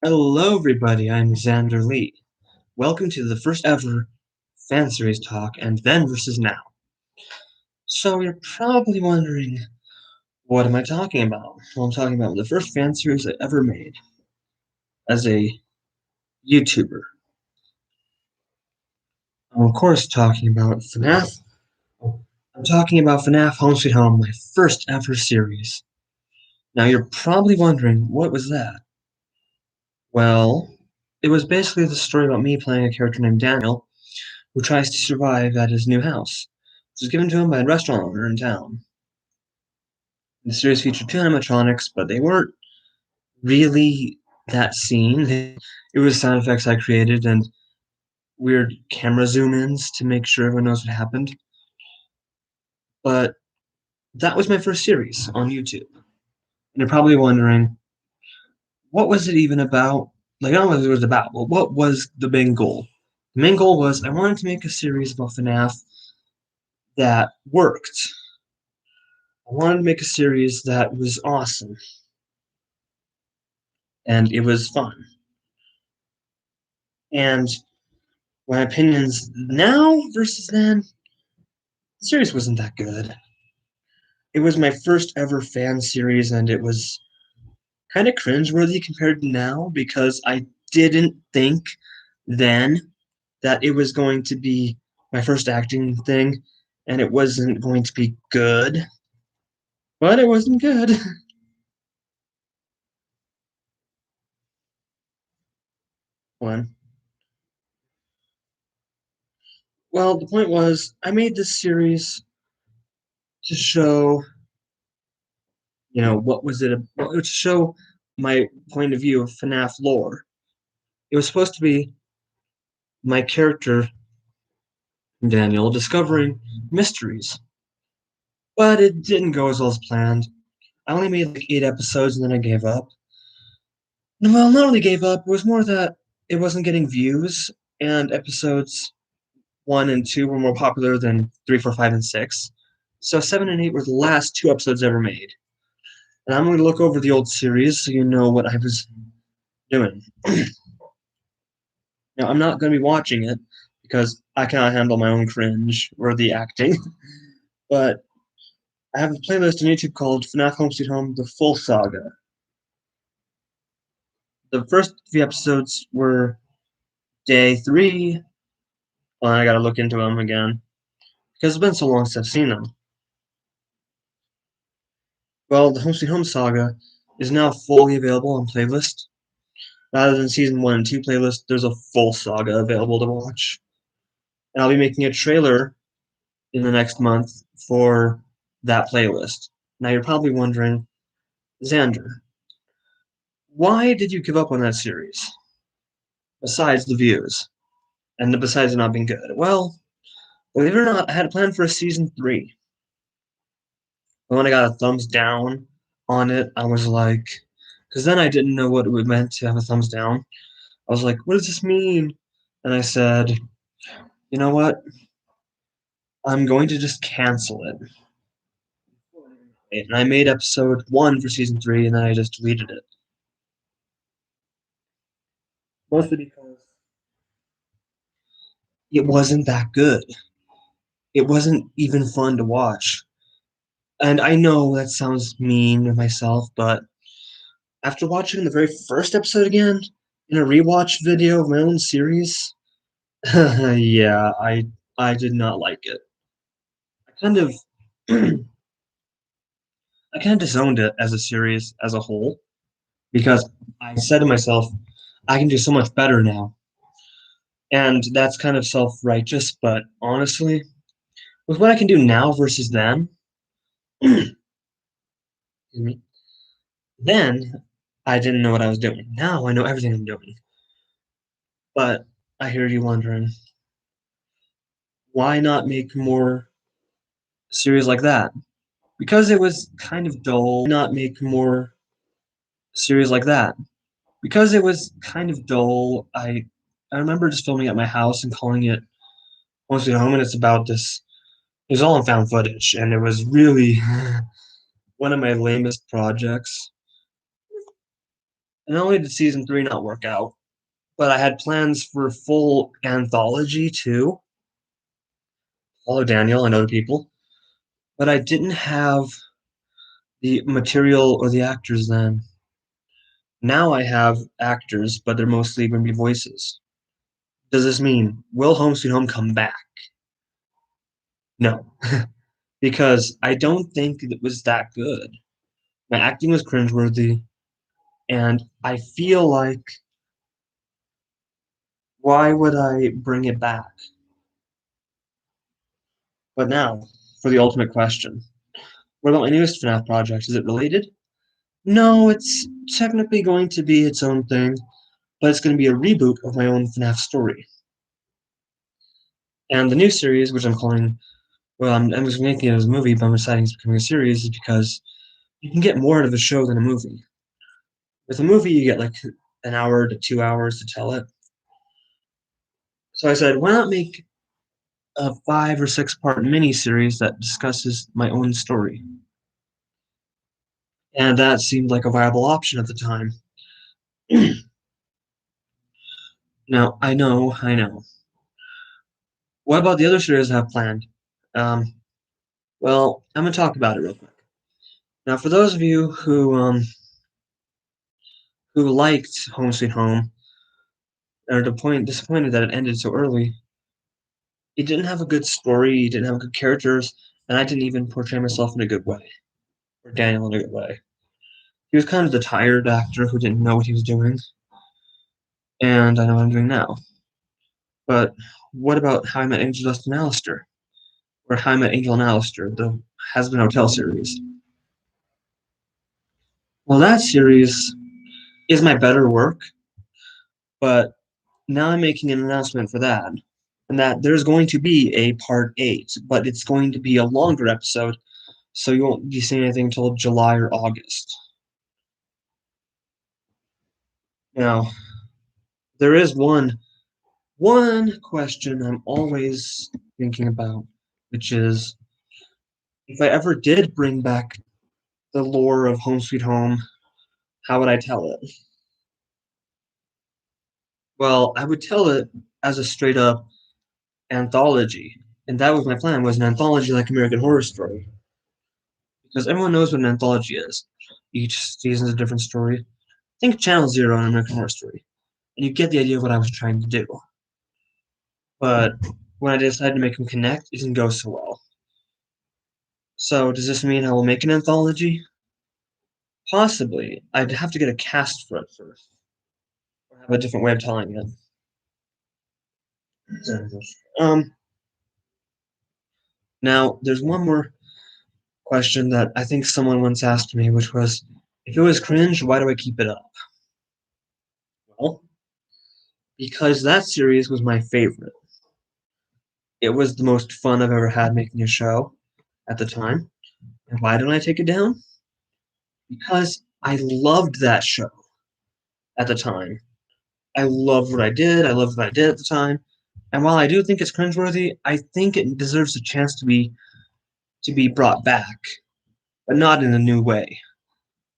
Hello, everybody. I'm Xander Lee. Welcome to the first ever fan series talk and then versus now. So, you're probably wondering, what am I talking about? Well, I'm talking about the first fan series I ever made as a YouTuber. I'm, of course, talking about FNAF. I'm talking about FNAF Home Sweet Home, my first ever series. Now, you're probably wondering, what was that? Well, it was basically the story about me playing a character named Daniel who tries to survive at his new house, which was given to him by a restaurant owner in town. The series featured two animatronics, but they weren't really that scene. It was sound effects I created and weird camera zoom ins to make sure everyone knows what happened. But that was my first series on YouTube. And you're probably wondering, what was it even about? Like, I don't know what it was about, but what was the main goal? The main goal was I wanted to make a series about FNAF that worked. I wanted to make a series that was awesome and it was fun. And my opinions now versus then, the series wasn't that good. It was my first ever fan series, and it was kind of cringeworthy compared to now because I didn't think then that it was going to be my first acting thing, and it wasn't going to be good. But it wasn't good. One. Well, the point was, I made this series to show, what was it? To show my point of view of FNAF lore. It was supposed to be my character, Daniel, discovering mysteries. But it didn't go as well as planned. I only made like 8 episodes and then I gave up. Well, not only gave up, it was more that it wasn't getting views, and episodes 1 and 2 were more popular than 3, 4, 5, and 6. So 7 and 8 were the last two episodes ever made. And I'm going to look over the old series so you know what I was doing. Now, I'm not going to be watching it because I cannot handle my own cringe or the acting. But I have a playlist on YouTube called FNAF Home Sweet Home: The Full Saga. The first few episodes were day 3. Well, I gotta look into them again because it's been so long since I've seen them. Well, the Home Sweet Home Saga is now fully available on playlist. Rather than season 1 and 2 playlist, there's a full saga available to watch. And I'll be making a trailer in the next month for that playlist. Now you're probably wondering, Xander, why did you give up on that series? Besides the views, and besides it not being good. Well, believe it or not, I had a plan for a season 3. But when I got a thumbs down on it, I was like, because then I didn't know what it meant to have a thumbs down. I was like, what does this mean? And I said, you know what? I'm going to just cancel it. And I made episode 1 for season 3, and then I just deleted it. Mostly because it wasn't that good. It wasn't even fun to watch. And I know that sounds mean of myself, but after watching the very first episode again in a rewatch video of my own series, yeah, I did not like it. I kind of I kind of disowned it as a series as a whole because I said to myself, I can do so much better now. And that's kind of self-righteous, but honestly, with what I can do now versus then, then I didn't know what I was doing. Now I know everything I'm doing. But I hear you wondering, why not make more series like that? Because it was kind of dull. Not make more series like that. Because it was kind of dull. I remember just filming at my house and calling it Home Sweet Home, and it's about this. It was all on found footage, and it was really one of my lamest projects. And not only did season 3 not work out, but I had plans for full anthology too. Follow Daniel and other people. But I didn't have the material or the actors then. Now I have actors, but they're mostly going to be voices. Does this mean will Home Sweet Home come back? No, because I don't think it was that good. My acting was cringeworthy, and I feel like why would I bring it back? But now, for the ultimate question. What about my newest FNAF project? Is it related? No, it's technically going to be its own thing, but it's going to be a reboot of my own FNAF story. And the new series, which I'm calling, well, I'm just making it as a movie, but I'm deciding it's becoming a series, is because you can get more out of a show than a movie. With a movie, you get like an hour to 2 hours to tell it. So I said, why not make a 5 or 6 part mini-series that discusses my own story? And that seemed like a viable option at the time. Now, I know. What about the other series I have planned? Um, well, I'm gonna talk about it real quick. Now, for those of you who liked Home Sweet Home and are disappointed that it ended so early, it didn't have a good story, it didn't have good characters, and I didn't even portray myself in a good way, or Daniel in a good way. He was kind of the tired actor who didn't know what he was doing, and I know what I'm doing now. But what about How I Met Angel Dust and Alistair? Or How I Met Angel and Alistair, the Has Been Hotel series? Well, that series is my better work, but now I'm making an announcement for that. And that there's going to be a part 8, but it's going to be a longer episode, so you won't be seeing anything until July or August. Now, there is one question I'm always thinking about, which is if I ever did bring back the lore of Home Sweet Home, how would I tell it? Well, I would tell it as a straight up anthology. And that was my plan, was an anthology like American Horror Story. Because everyone knows what an anthology is. Each season is a different story. Think Channel Zero and American Horror Story. And you get the idea of what I was trying to do. But when I decided to make them connect, it didn't go so well. So does this mean I will make an anthology? Possibly. I'd have to get a cast for it first. Or have a different way of telling it. Um Now there's one more question that I think someone once asked me, which was, if it was cringe, why do I keep it up? Well, because that series was my favorite. It was the most fun I've ever had making a show at the time. And why didn't I take it down? Because I loved that show at the time. I loved what I did. I loved what I did at the time. And while I do think it's cringeworthy, I think it deserves a chance to be brought back, but not in a new way,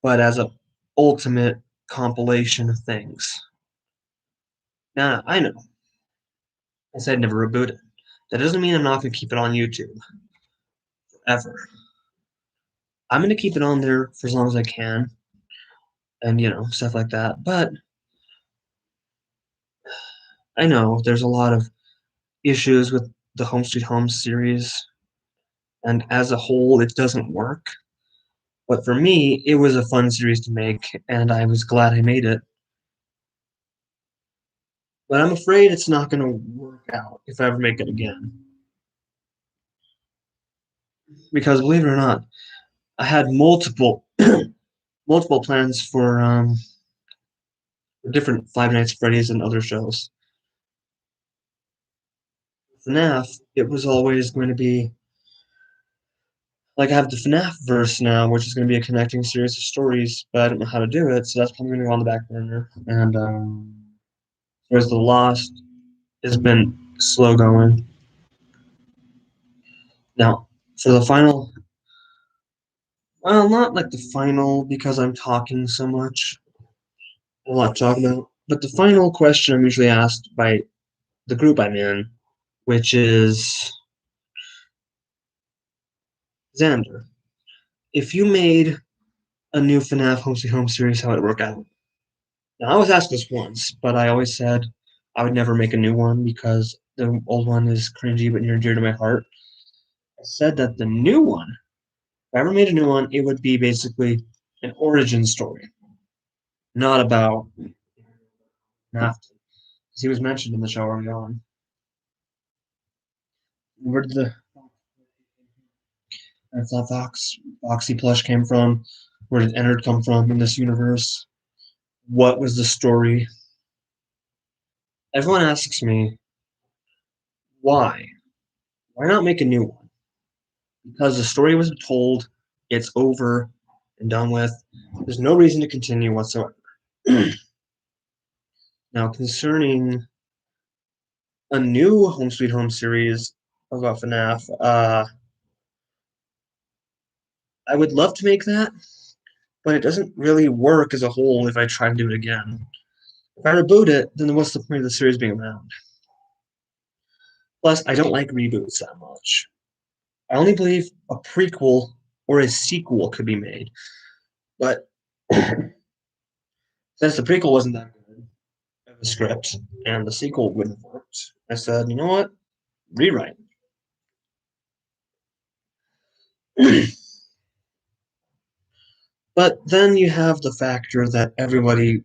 but as a ultimate compilation of things. Now, I know I said never reboot it. That doesn't mean I'm not going to keep it on YouTube forever. I'm going to keep it on there for as long as I can, and stuff like that. But I know there's a lot of issues with the Home Sweet Home series, and as a whole, it doesn't work. But for me, it was a fun series to make, and I was glad I made it. But I'm afraid it's not going to work out if I ever make it again. Because believe it or not, I had multiple plans for different Five Nights at Freddy's and other shows. FNAF, it was always going to be like I have the FNAF verse now, which is going to be a connecting series of stories, but I don't know how to do it, so that's probably going to go on the back burner. And whereas The Lost has been slow going. Now, for the final, well, not like the final because I'm talking so much, a lot to talk about. But the final question I'm usually asked by the group I'm in, which is Xander, if you made a new FNAF Home Sweet Home series, how would it work out? Now, I was asked this once, but I always said I would never make a new one because the old one is cringy but near and dear to my heart. I said that the new one, if I ever made a new one, it would be basically an origin story, not about Nafton, because he was mentioned in the show early on. Where did the Foxy plush came from? Where did Ennard come from in this universe? What was the story? Everyone asks me, why? Why not make a new one? Because the story was told, it's over and done with. There's no reason to continue whatsoever. Now, concerning a new Home Sweet Home series about FNAF, I would love to make that, but it doesn't really work as a whole if I try to do it again. If I reboot it, then what's the point of the series being around? Plus, I don't like reboots that much. I only believe a prequel or a sequel could be made, but since the prequel wasn't that good of a script and the sequel wouldn't have worked, I said, you know what? Rewrite. But then you have the factor that everybody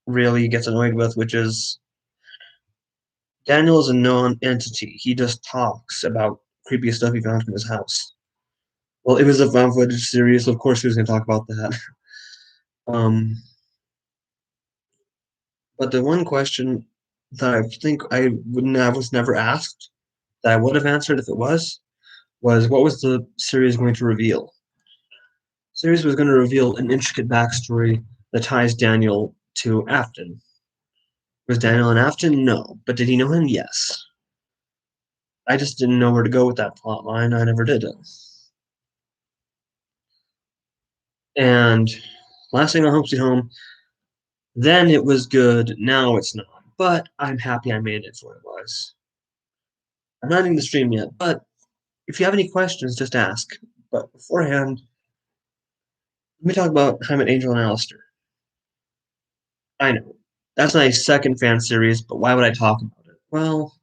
really gets annoyed with, which is Daniel is a known entity. He just talks about creepy stuff he found in his house. Well, it was a found footage series, so of course he was going to talk about that. Um, but the one question that I think I was never asked, that I would have answered if it was what was the series going to reveal? The series was going to reveal an intricate backstory that ties Daniel to Afton. Was Daniel in Afton? No. But did he know him? Yes. I just didn't know where to go with that plot line. I never did it. And last thing on Home Sweet Home, then it was good. Now it's not. But I'm happy I made it for what it was. I'm not in the stream yet, but if you have any questions, just ask. But beforehand, let me talk about How I Met Angel and Alistair. I know. That's my second fan series, but why would I talk about it? Well,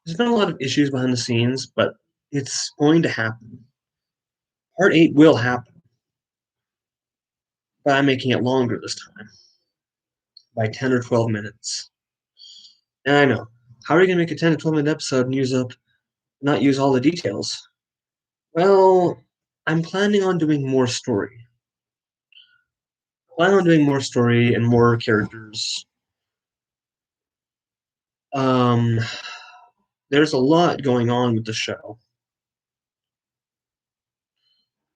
there's been a lot of issues behind the scenes, but it's going to happen. Part 8 will happen, but I'm making it longer this time by 10 or 12 minutes. And I know. How are you going to make a 10 to 12 minute episode and not use all the details? Well, I'm planning on doing more story. Plan on doing more story and more characters. Um, there's a lot going on with the show,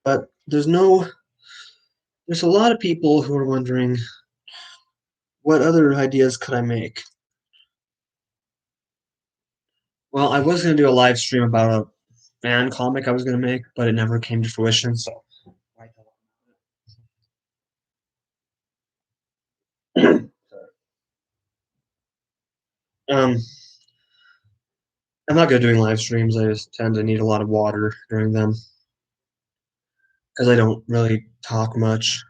but there's a lot of people who are wondering what other ideas could I make. Well, I was going to do a live stream about a fan comic I was going to make, but it never came to fruition, so um, I'm not good at doing live streams. I just tend to need a lot of water during them because I don't really talk much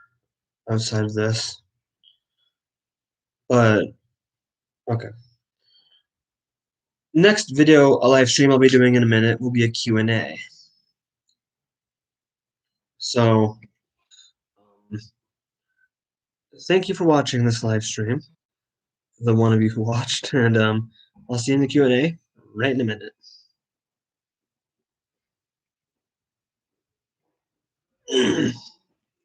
outside of this. But okay. Next video, a live stream I'll be doing in a minute will be a Q&A. So, thank you for watching this live stream, the one of you who watched, and I'll see you in the Q&A right in a minute.